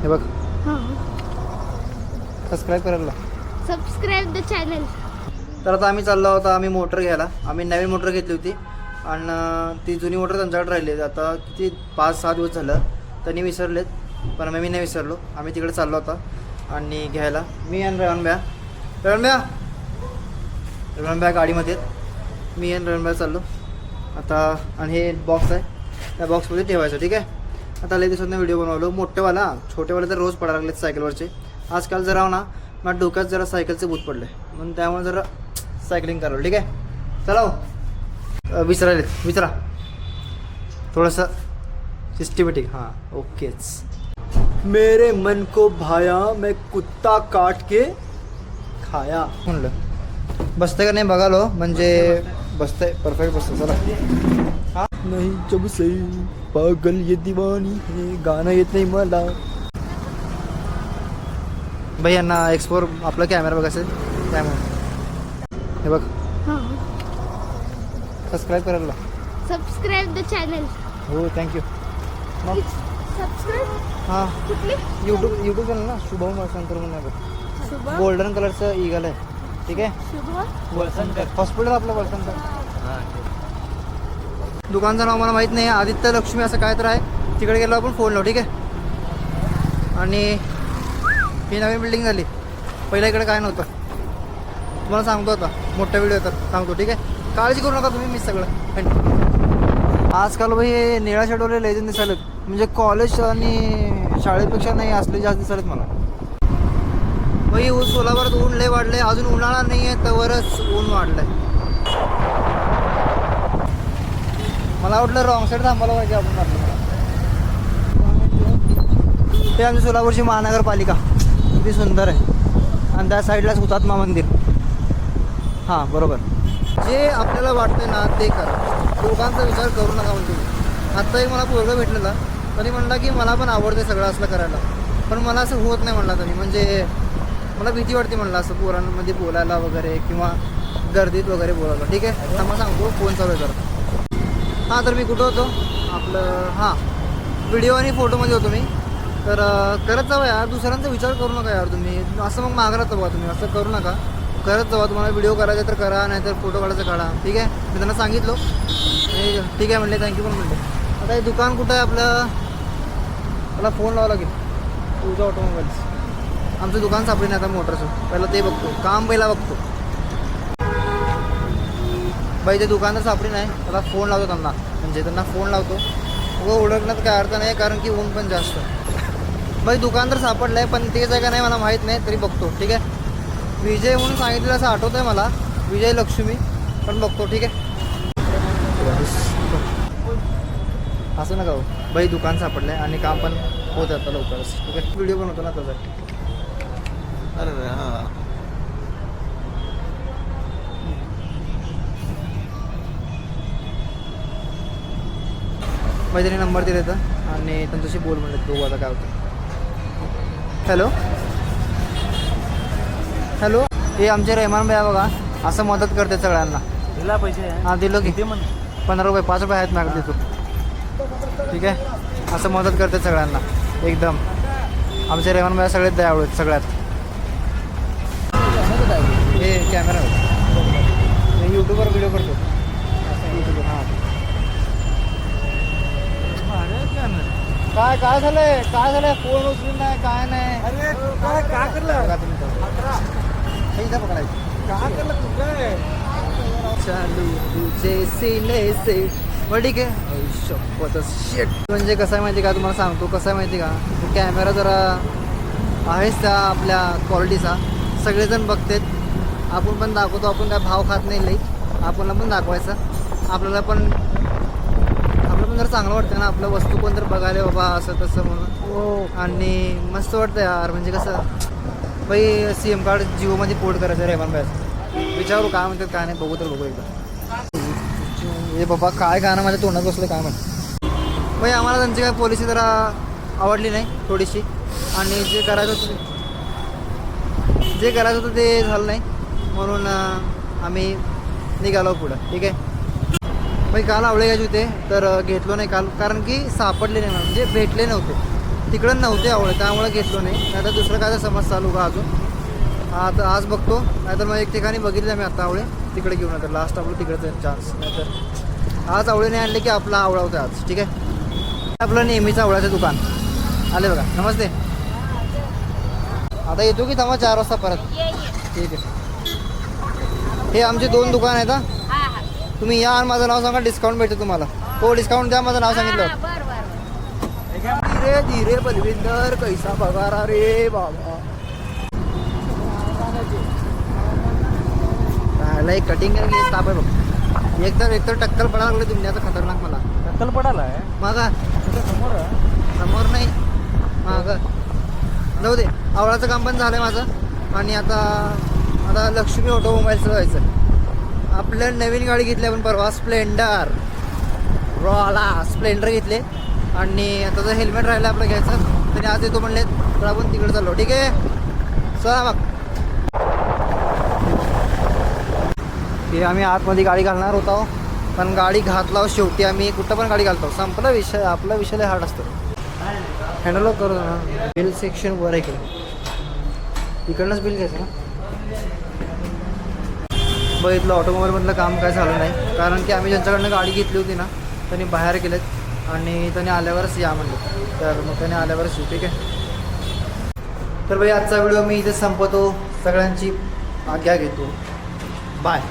हे बघ सबस्क्राईब करायला. Subscribe the channel. तर आता आम्ही चाललो होता आम्ही मोटर घ्यायला. आम्ही नवीन मोटर घेतली होती आणि ती जुनी मोटर त्यांच्याकडे राहिली. आता किती 5-6 दिवस झालं त्यांनी विसरलेत, पण मी नाही विसरलो. आम्ही तिकडे चाललो होता आणि घ्यायला. मी आणि रवणब्या गाडीमध्ये आहेत. मी आणि रवणब्या चाललो आता. आणि हे बॉक्स आहे, त्या बॉक्समध्ये ठेवायचं. ठीक आहे. आता लई दिवसांनी व्हिडिओ बनवलो. मोठेवाला छोटेवाले तर रोज पडायला लागलेत सायकलवरचे. आजकाल जरा ना माझ्या डोक्यात जरा सायकलचे भूत पडले, म्हणून त्यामुळे जरा सायकलिंग करावं. ठीक आहे. चला विचारा थोडंसं सिस्टमॅटिक. हां ओकेच. मेरे मन को भाया मैं कुत्ता काट के खाया म्हणलं. बसतंय का नाही बघालो, म्हणजे बसतंय परफेक्ट बसतं. चला. हां नाही जब से पागल ये दीवानी है गाणं येत नाही मला. भाई यांना एक्सपोर आपला कॅमेरा बघायचं त्यामुळे. हे बघ सबस्क्राईब करायला. Subscribe the channel. हो थँक्यू. मग सबस्क्राईब हां कुठली? यूट्यूब चॅनल ना शुभम वळसंकर म्हणून आहे बघ. शुभम. गोल्डन कलरचं ईगल आहे. ठीक आहे. शुभम वळसंकर हॉस्पिटल आपलं वळसंकर. दुकानचं नाव मला माहीत नाही. आदित्य लक्ष्मी असं काय तर आहे. तिकडे गेलो आपण फोन लावू. ठीक आहे. आणि ही नवीन बिल्डिंग झाली. पहिल्या इकडे काय नव्हतं. तुम्हाला सांगतो आता मोठा व्हिडिओ येतात सांगतो. ठीक आहे. काळजी करू नका तुम्ही. मी सगळं आजकाल भाई हे निळा शेडवले लेजन दिसायलेत. म्हणजे कॉलेज आणि शाळेपेक्षा नाही असले जास्त दिसायलेत मला. भाई सोलापुरात ऊन लय वाढलंय. अजून उन्हाळा नाही आहे तवरच ऊन वाढलंय. मला वाटलं रॉंग साईड थांबायला पाहिजे आपण. ते आमची सोलापूरची महानगरपालिका किती सुंदर आहे. आणि त्या साईडलाच हुतात्मा मंदिर. हां बरोबर. जे आपल्याला वाटतं ना ते करा. लोकांचा विचार करू नका म्हणतो. आत्ता एक मला पोरगा भेटलेला. तरी म्हणला की मला पण आवडते सगळं असलं करायला, पण मला असं होत नाही म्हणला तरी. म्हणजे मला भीती वाटते म्हणलं असं पोरांमध्ये बोलायला वगैरे किंवा गर्दीत वगैरे बोलायला. ठीक आहे. आता मला सांगतो फोन चालू आहे जरा. हां तर मी कुठं होतो आपलं. हां व्हिडिओ आणि फोटोमध्ये होतो मी. तर करत जावा यार. दुसऱ्यांचा विचार करू नका यार तुम्ही. असं मग मागं राहता बघा तुम्ही. असं करू नका. करत जावा. तुम्हाला व्हिडिओ करायचा तर करा, नाही तर फोटो काढायचा काढा. ठीक आहे. मी त्यांना सांगितलो. ठीक आहे म्हणले. थँक्यू पण म्हणले. आता हे दुकान कुठं आहे आपलं. मला फोन लावा लागेल. तुझं ऑटोमोबाईल्स. आमचं दुकान सापडे नाही आता मोटरचं. पहिलं ते बघतो. काम पहिला बघतो. बाई ते दुकान तर सापडी नाही. आता फोन लावतो त्यांना. म्हणजे त्यांना फोन लावतो. उगं ओळखण्यात काय अर्थ नाही, कारण की ऊन पण जास्त. बाई दुकान तर सापडलं आहे, पण तेच आहे का नाही मला माहीत नाही. तरी बघतो. ठीक आहे. विजय म्हणून सांगितलेलं असं आठवतं आहे मला. विजय लक्ष्मी. पण बघतो. ठीक आहे. असं नका हो. बाई दुकान सापडलं आहे आणि काम पण होत आता लवकरच. ठीक आहे. व्हिडिओ पण होतो ना त्याचा. अरे हां मैत्रिणी नंबर दिले तर आणि त्यांच्याशी बोल म्हणले. बघू आता काय होतं. Hello hello. हे आमचे रहमान भैया बघा असं मदत करते सगळ्यांना. दिला पैसे. हां दिलो की. किती म्हण 15 रुपये 5 रुपये आहेत माझ्याकडे देतो. ठीक आहे. असं मदत करते सगळ्यांना एकदम. आमचे रहमान भैया सगळेच दयाळू आहेत सगळ्यात. हे कॅमेरा मी यूट्यूबवर व्हिडिओ करतो. यूट्यूबवर. हां काय काय झालंय. काय झालंय. फोन उचलून नाही काय नाही. अरे काय काय करलं. बघा तुम्ही हे इथं पकडायचं. काय करलं तू काय. चालू तुझे सीने से. बरं ठीक आहे. शपथच शेट. म्हणजे कसं आहे माहिती का तुम्हाला सांगतो. कसं आहे माहिती का कॅमेरा जरा आहेच त्या आपल्या क्वालिटीचा. सगळेजण बघतात. आपण पण दाखवतो. आपण काय भाव खात नाही लई. आपल्याला पण दाखवायचं. आपल्याला पण जर चांगलं वाटतं ना आपलं वस्तू कोण तर बघायला बाबा असं तसं म्हणून. हो. आणि मस्त वाटतं यार. म्हणजे कसं बाई CM कार्ड जिओमध्ये पोर्ट करायचं रहमान भैयाचं. विचारू काय म्हणतात काय नाही. बघू तर बघू एकदा. हे बाबा काय गाणं माझ्या तोंडात बसलं काय म्हणत. बाई आम्हाला त्यांची काय पॉलिसी जरा आवडली नाही थोडीशी. आणि जे करायचं होतं ते झालं नाही. म्हणून आम्ही निघालो पुढं. ठीक आहे. भाई काल आवळे घ्यायचे होते तर घेतलो नाही काल, कारण की सापडले नाही. म्हणजे भेटले नव्हते. तिकडं नव्हते आवळे त्यामुळे घेतलो नाही. नाहीतर दुसरं काय तर समज चालू का अजून आता आज बघतो. नाहीतर मग एक ठिकाणी बघितलं मी आता आवळे तिकडे घेऊन येतो. लास्ट आपलं तिकडचं चान्स. नाहीतर आज आवळे नाही आणले की आपला आवळा होता आज. ठीक आहे आपलं नेहमीचं आवळ्याचं दुकान आले बघा. नमस्ते. आता येतो की थांबा 4 वाजता परत. ठीक आहे. हे आमचे 2 दुकान आहेत. हा तुम्ही या आणि माझं नाव सांगा डिस्काउंट भेटते तुम्हाला. हो डिस्काउंट द्या माझं नाव सांगितलं. धीरे धीरे बलविंदर कैसा पगार रे बाबा. काय कटिंग ताप आहे बघ. एकतर टक्कल पडायला लागले दुनियाचं खतरनाक मला. टक्कल पडाला आहे मागा समोर समोर नाही मागं जाऊ दे. आवळाचं काम पण झालं आहे माझं. आणि आता लक्ष्मी ऑटोमोबाईलचं जायचं. आपल्या नवीन गाडी घेतली आपण परवा स्प्लेंडर रॉला स्प्लेंडर घेतले. आणि आता जर हेल्मेट राहिलं आपलं घ्यायचं तरी आज येतो म्हणले तर आपण तिकडे चाललो. ठीक आहे चला मग. हे आम्ही आतमध्ये गाडी घालणार होतो पण गाडी घातला शेवटी आम्ही कुठं पण गाडी घालतो. संपला विषय. आपला विषय लय हार्ड असतो. हँडल करू ना. बिल सेक्शन वर आहे इकडनंच बिल घ्यायचं ना. बघितलं ऑटोमोबाईलमधलं काम काय झालं नाही. कारण की आम्ही ज्यांच्याकडनं गाडी घेतली होती ना त्यांनी बाहेर गेलेत आणि त्यांनी आल्यावरच या म्हणलं. तर मग त्याने आल्यावरच येऊ. ठीक आहे. तर भाई आजचा व्हिडिओ मी इथे संपवतो. सगळ्यांची आज्ञा घेतो. बाय.